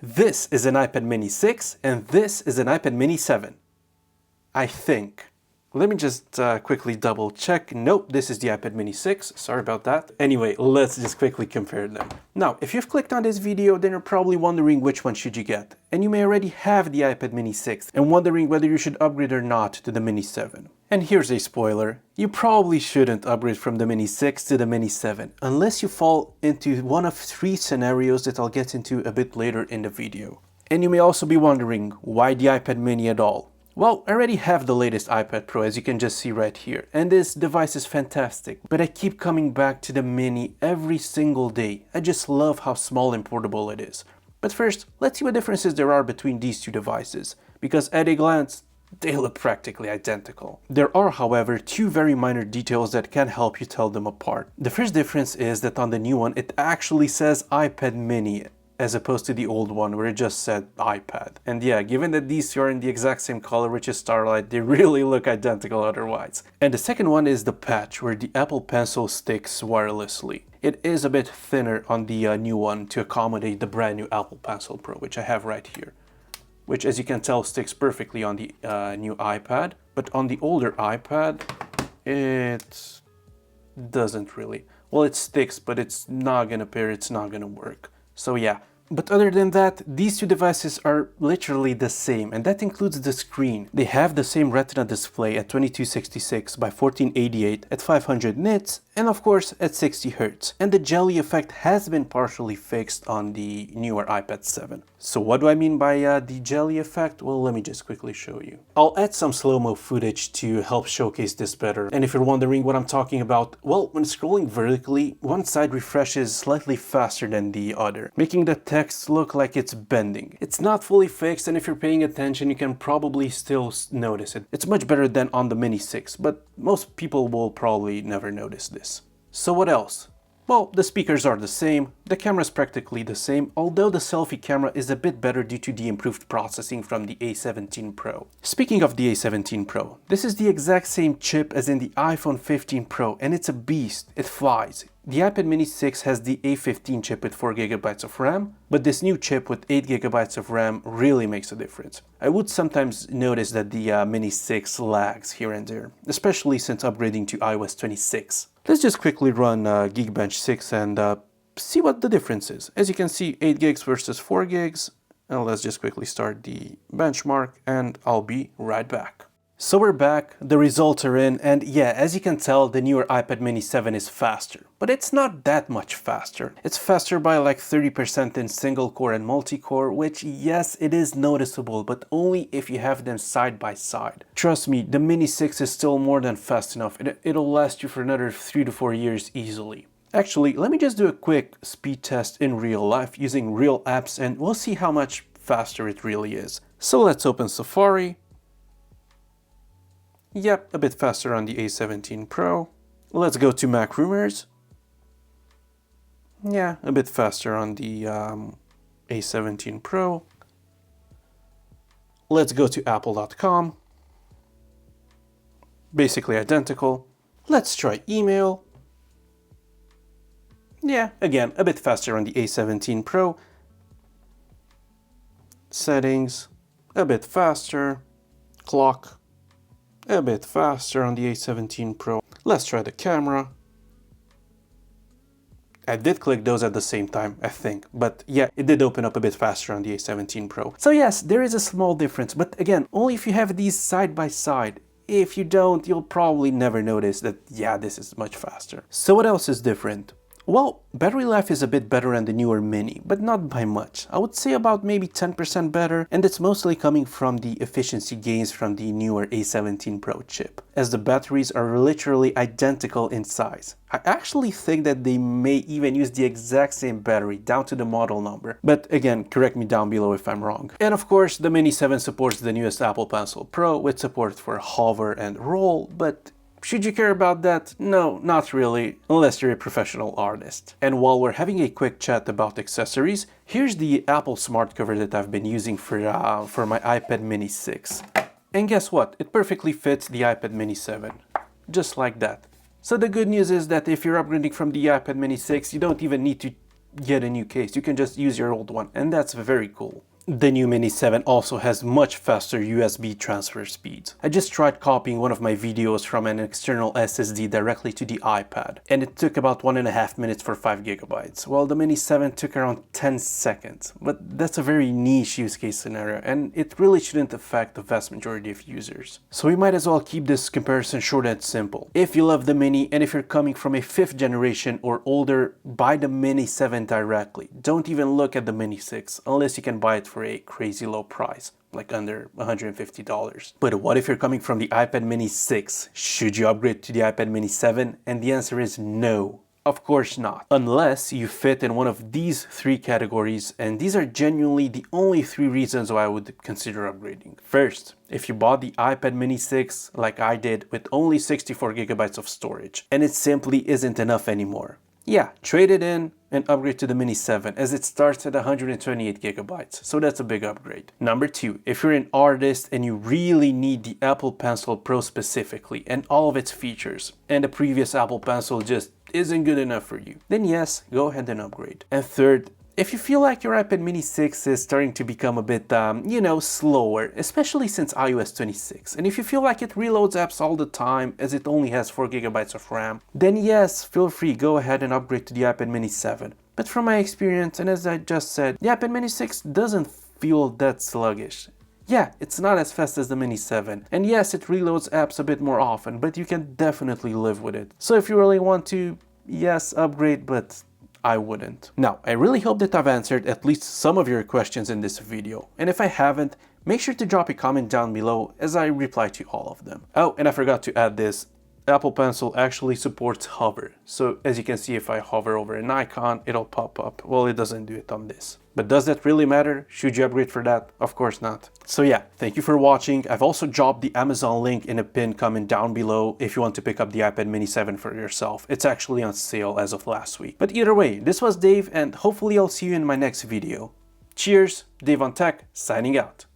This is an iPad mini 6 and this is an iPad mini 7. I think. Let me just quickly double check. Nope, this is the iPad mini 6. Sorry about that. Anyway, let's just quickly compare them. Now, if you've clicked on this video, then you're probably wondering which one should you get. And you may already have the iPad mini 6 and wondering whether you should upgrade or not to the mini 7. And here's a spoiler. You probably shouldn't upgrade from the mini 6 to the mini 7 unless you fall into one of 3 scenarios that I'll get into a bit later in the video. And you may also be wondering, why the iPad mini at all? Well, I already have the latest iPad Pro, as you can just see right here, and this device is fantastic, but I keep coming back to the mini every single day. I just love how small and portable it is. But first, let's see what differences there are between these two devices, because at a glance, they look practically identical. There are, however, 2 very minor details that can help you tell them apart. The first difference is that on the new one, it actually says iPad mini, as opposed to the old one where it just said iPad. And yeah, given that these two are in the exact same color, which is Starlight, they really look identical otherwise. And the second one is the patch, where the Apple Pencil sticks wirelessly. It is a bit thinner on the new one to accommodate the brand new Apple Pencil Pro, which I have right here, which, as you can tell, sticks perfectly on the new iPad. But on the older iPad, it doesn't really. Well, it sticks, but it's not gonna pair, it's not gonna work. So yeah, but other than that, these two devices are literally the same, and that includes the screen. They have the same Retina display at 2266 by 1488 at 500 nits, and of course at 60 Hz. And the jelly effect has been partially fixed on the newer iPad 7. So what do I mean by the jelly effect? Well, let me just quickly show you. I'll add some slow-mo footage to help showcase this better. And if you're wondering what I'm talking about, well, when scrolling vertically, one side refreshes slightly faster than the other, making the text look like it's bending. It's not fully fixed, and if you're paying attention, you can probably still notice it. It's much better than on the Mini 6, but most people will probably never notice this. So what else? Well, the speakers are the same, the camera is practically the same, although the selfie camera is a bit better due to the improved processing from the A17 Pro. Speaking of the A17 Pro, this is the exact same chip as in the iPhone 15 Pro, and it's a beast, it flies. The iPad mini 6 has the A15 chip with 4GB of RAM, but this new chip with 8GB of RAM really makes a difference. I would sometimes notice that the mini 6 lags here and there, especially since upgrading to iOS 26. Let's just quickly run Geekbench 6 and see what the difference is. As you can see, 8 gigs versus 4 gigs. And let's just quickly start the benchmark and I'll be right back. So we're back, the results are in, and yeah, as you can tell, the newer iPad mini 7 is faster. But it's not that much faster. It's faster by like 30% in single core and multi-core, which yes, it is noticeable, but only if you have them side by side. Trust me, the mini 6 is still more than fast enough. It'll last you for another 3 to 4 years easily. Actually, let me just do a quick speed test in real life using real apps and we'll see how much faster it really is. So let's open Safari. Yep, a bit faster on the A17 Pro. Let's go to Mac Rumors. Yeah, a bit faster on the A17 Pro. Let's go to Apple.com. Basically identical. Let's try email. Yeah, again, a bit faster on the A17 Pro. Settings, a bit faster. Clock, a bit faster on the A17 Pro. Let's try the camera. I did click those at the same time, I think, but yeah, it did open up a bit faster on the A17 Pro. So yes, there is a small difference, but again, only if you have these side by side. If you don't, you'll probably never notice that, yeah, this is much faster. So what else is different? Well, battery life is a bit better on the newer Mini, but not by much. I would say about maybe 10% better, and it's mostly coming from the efficiency gains from the newer A17 Pro chip, as the batteries are literally identical in size. I actually think that they may even use the exact same battery down to the model number, but again, correct me down below if I'm wrong. And of course, the Mini 7 supports the newest Apple Pencil Pro with support for hover and roll, but should you care about that? No, not really, unless you're a professional artist. And while we're having a quick chat about accessories, here's the Apple smart cover that I've been using for my iPad mini 6. And guess what? It perfectly fits the iPad mini 7. Just like that. So the good news is that if you're upgrading from the iPad mini 6, you don't even need to get a new case. You can just use your old one, and that's very cool. The new Mini 7 also has much faster USB transfer speeds. I just tried copying one of my videos from an external SSD directly to the iPad, and it took about 1.5 minutes for 5 gigabytes, while the Mini 7 took around 10 seconds. But that's a very niche use case scenario, and it really shouldn't affect the vast majority of users. So we might as well keep this comparison short and simple. If you love the Mini, and if you're coming from a 5th generation or older, buy the Mini 7 directly. Don't even look at the Mini 6, unless you can buy it for a crazy low price, like under $150. But what if you're coming from the iPad Mini 6? Should you upgrade to the iPad Mini 7? And the answer is no. Of course not. Unless you fit in one of these 3 categories, and these are genuinely the only 3 reasons why I would consider upgrading. First, if you bought the iPad Mini 6 like I did with only 64 gigabytes of storage, and it simply isn't enough anymore. Yeah, trade it in and upgrade to the Mini 7 as it starts at 128 gigabytes, so that's a big upgrade. Number 2, if you're an artist and you really need the Apple Pencil Pro specifically and all of its features, and the previous Apple Pencil just isn't good enough for you, then yes, go ahead and upgrade. And third, if you feel like your iPad Mini 6 is starting to become a bit, slower, especially since iOS 26, and if you feel like it reloads apps all the time as it only has 4 gigabytes of RAM, then yes, feel free, go ahead and upgrade to the iPad Mini 7. But from my experience, and as I just said, the iPad Mini 6 doesn't feel that sluggish. Yeah, it's not as fast as the Mini 7, and yes, it reloads apps a bit more often, but you can definitely live with it. So if you really want to, yes, upgrade, but I wouldn't. Now, I really hope that I've answered at least some of your questions in this video, and if I haven't, make sure to drop a comment down below as I reply to all of them. Oh, and I forgot to add this. Apple Pencil actually supports hover, so as you can see, if I hover over an icon, it'll pop up. Well, it doesn't do it on this. But does that really matter? Should you upgrade for that? Of course not. So yeah, thank you for watching. I've also dropped the Amazon link in a pinned comment down below if you want to pick up the iPad Mini 7 for yourself. It's actually on sale as of last week. But either way, this was Dave, and hopefully I'll see you in my next video. Cheers, Dave on Tech, signing out.